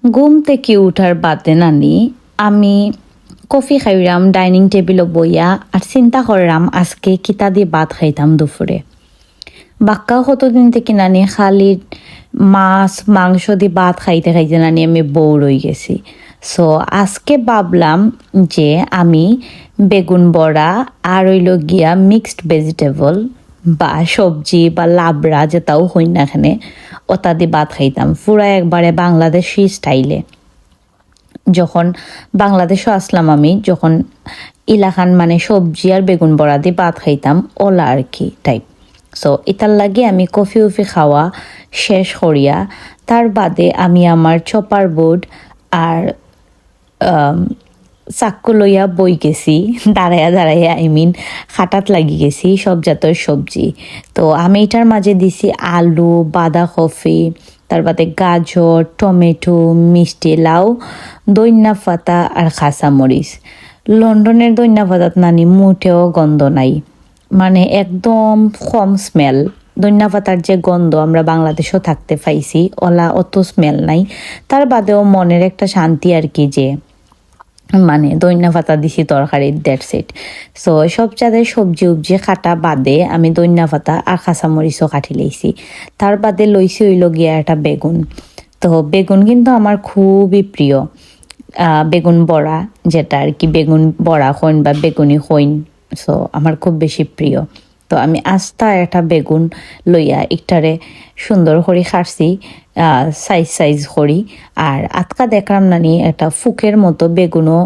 ঘুম থেকে উঠার বাদে নানি আমি কফি খাইরাম ডাইনিং টেবিলে বইয়া আর চিন্তা করলাম আজকে কিতা দিয়ে ভাত খাইতাম দুপুরে। বাক্কা কতদিন থেকে নানি খালি মাছ মাংস দিয়ে ভাত খাইতে খাইতে নানি আমি বোর হয়ে গেছি। সো আজকে ভাবলাম যে আমি বেগুন বড়া আর হইল গিয়া মিক্সড ভেজিটেবল বা সবজি বা লাবড়া যেটাও হই না এখানে ওটা দিয়ে ভাত খাইতাম পুরা একবারে বাংলাদেশি স্টাইলে। যখন বাংলাদেশও আসলাম আমি যখন ইলাখান মানে সবজি আর বেগুন বড়া দিয়ে ভাত খাইতাম ওলা আর কি টাইপ। সো এটার লাগে আমি কফি উফি খাওয়া শেষ করিয়া তার বাদে আমি আমার চপার বোর্ড আর চাক্কু লইয়া বই গেছি দাঁড়াইয়া দাঁড়াইয়া খাটাত লাগি গেছি সব জাতের সবজি। তো আমি এটার মাঝে দিছি আলু বাঁধাকপি তার বাদে গাজর টমেটো মিষ্টি লাউ দইন্না পাতা আর কাঁচামরিচ। লন্ডনের দইন্না পাতাত নানি মুঠেও গন্ধ নাই, মানে একদম কম স্মেল। ধনিয়া পাতার যে গন্ধ আমরা বাংলাদেশেও থাকতে পাইছি ওলা অত স্মেল নাই। তার বাদেও মনের একটা শান্তি আর কি যে মানে ধনিয়া পাতা দিছি তরকারি দ্যাটস ইট। সো সব জায়গায় সবজি উবজি কাটা বাদে আমি ধনিয়া পাতা আর কাঁচামরিচও কাটি লইছি। তার বাদে লইছি হইল গিয়া একটা বেগুন। তো বেগুন কিন্তু আমার খুবই প্রিয়। বেগুন বড়া যেটা আর কি বেগুন বড়া হইন বা বেগুনি হইন, সো আমার খুব বেশি প্রিয়। তো আমি আস্তা একটা বেগুন লইয়া একটারে সুন্দর করে কাটছি সাইজ করি। আর আতকা দেখলাম নানি একটা ফুকের মতো বেগুনও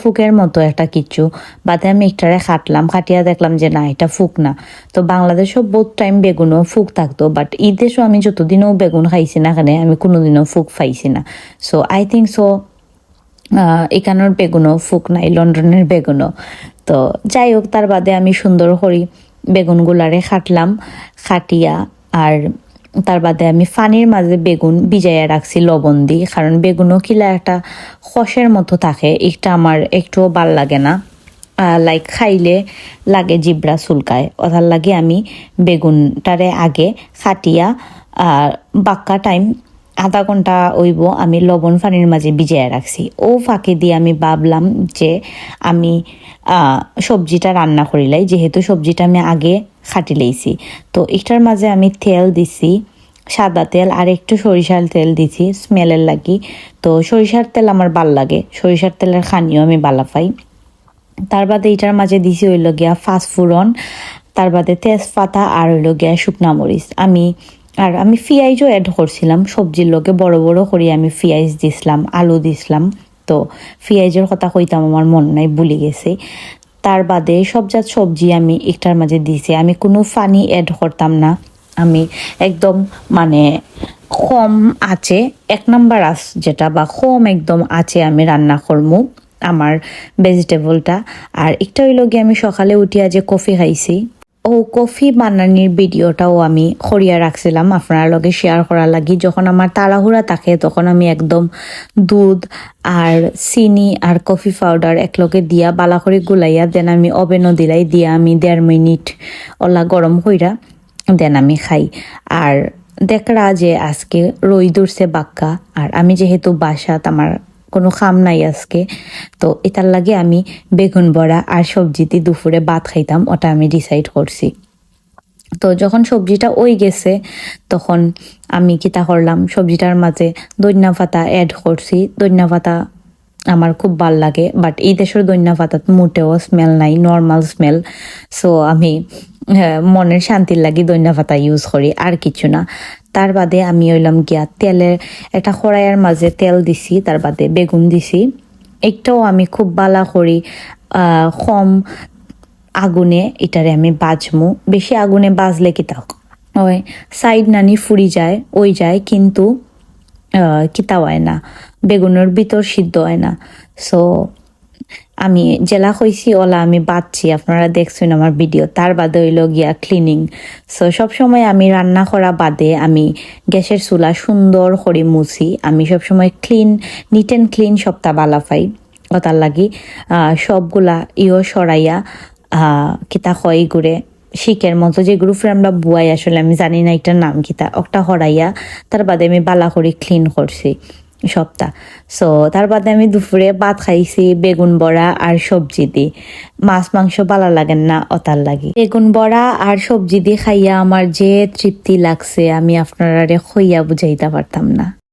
ফুকের মতো একটা কিছু বাদে আমি একটারে কাটলাম, কাটিয়া দেখলাম যে না এটা ফুক না। তো বাংলাদেশও বহুত টাইম বেগুনও ফুক থাকতো, বাট এই দেশও আমি যতদিনও বেগুন খাইছি না এখানে আমি কোনোদিনও ফুক পাইছি না। সো আই থিঙ্ক সো এখানের বেগুনও ফুক নাই, লন্ডনের বেগুনও। তো যাই হোক তার বাদে আমি সুন্দর করি বেগুনগুলারে কাটলাম, কাটিয়া আর তার বাদে আমি পানির মাঝে বেগুন ভিজাইয়া রাখছি লবণ দিয়ে, কারণ বেগুনও কিলা একটা খসের মতো থাকে, একটা আমার একটুও ভাল লাগে না, লাইক খাইলে লাগে জিব্রা চুলকায়। ওটার লাগে আমি বেগুনটারে আগে কাটিয়া বাক্কা টাইম আধা ঘন্টা হইব আমি লবণ পানির মাঝে ভিজাইয়া রাখছি। ও ফাঁকে দিয়ে আমি ভাবলাম যে আমি সবজিটা রান্না করিলাই, যেহেতু সবজিটা আমি আগে খাটি লইছি। তো এটার মাঝে আমি তেল দিছি সাদা তেল আর একটু সরিষার তেল দিছি স্মেলের লাগি। তো সরিষার তেল আমার ভাল লাগে, সরিষার তেলের খানিও আমি বালা পাই। তার বাদে এটার মাঝে দিছি হইল গিয়া ফাঁসফুরন, তার বাদে তেজপাতা আর হইল গিয়া শুকনা মরিচ। আমি পেঁয়াজও অ্যাড করছিলাম সবজির লোকে, বড় বড় করে আমি পেঁয়াজ দিছিলাম আলু দিছিলাম। তো পেঁয়াজের কথা কইতাম আমার মন নাই ভুলে গেছে। তার বাদে সবজাত সবজি আমি একটার মাঝে দিছি, আমি কোনো পানি অ্যাড করতাম না। আমি একদম মানে কম আছে এক নাম্বার আঁচ যেটা বা কম একদম আছে আমি রান্না করমু আমার ভেজিটেবলটা। আর একটা হইল গিয়ে আমি সকালে উঠিয়া যে কফি খাইছি ও কফি বানানির ভিডিওটাও আমি করিয়া রাখছিলাম আপনার লগে শেয়ার করার লাগি। যখন আমার তাড়াহুড়া থাকে তখন আমি একদম দুধ আর চিনি আর কফি পাউডার একলগে দিয়া বালা করে গুলাইয়া দেন আমি ওভেনও দিলাই দিয়া আমি 1.5 মিনিট ওলা গরম কইরা দেন আমি খাই। আর দেখরা যে আজকে রই দূরছে বাক্কা, আর আমি যেহেতু বাসাত আমার কোনো খাম নাই আজকে, তো এটার লাগে আমি বেগুন বড়া আর সবজিতে দুপুরে ভাত খাইতাম ওটা আমি ডিসাইড করছি। তো যখন সবজিটা ওই গেছে তখন আমি কিতা করলাম সবজিটার মাঝে ধনিয়া পাতা অ্যাড করছি। ধনিয়া পাতা আমার খুব ভাল লাগে, বাট এই দেশের ধনিয়া পাতাত মোটেও স্মেল নাই, নর্মাল স্মেল। সো আমি মনের শান্তির লাগি ধনিয়া পাতা ইউজ করি আর কিছু না। তার বাদে আমি হইলাম গিয়া তেলের একটা কড়াইয়ের মাঝে তেল দিছি, তার বাদে বেগুন দিছি। একটাও আমি খুব বালা করি কম আগুনে এটারে আমি বাজমু। বেশি আগুনে বাজলে কিতা ওই সাইড নানি ফুরি যায় ওই যায়, কিন্তু কিতা হয় না, বেগুনের ভিতর সিদ্ধ হয় না। সো আমি জেলা হইছি ওলা আমি বাঁচছি, আপনারা দেখছেন আমার ভিডিও। তার বাদে হইল গিয়া ক্লিনিং। সো সবসময় আমি রান্না করা বাদে আমি গ্যাসের চুলা সুন্দর করে মুছি। আমি সবসময় নিট অ্যান্ড ক্লিন সপ্তাহ বালা পাই, ওটার লাগি সবগুলা সরাইয়া কিতা হয় ঘুরে শিকের মতো যে গ্রুপে আমরা বুয়াই, আসলে আমি জানি না এটার নাম কিতা, একটা হরাইয়া তার বাদে আমি বালা করে ক্লিন করছি। সপ্তাহ। সো তার বাদে আমি দুপুরে ভাত খাইছি বেগুন বড়া আর সবজি দিয়ে। মাছ মাংস ভালো লাগেন না অতার লাগি। বেগুন বড়া আর সবজি দিয়ে খাইয়া আমার যে তৃপ্তি লাগছে আমি আপনারা খইয়া বুঝাইতে পারতাম না।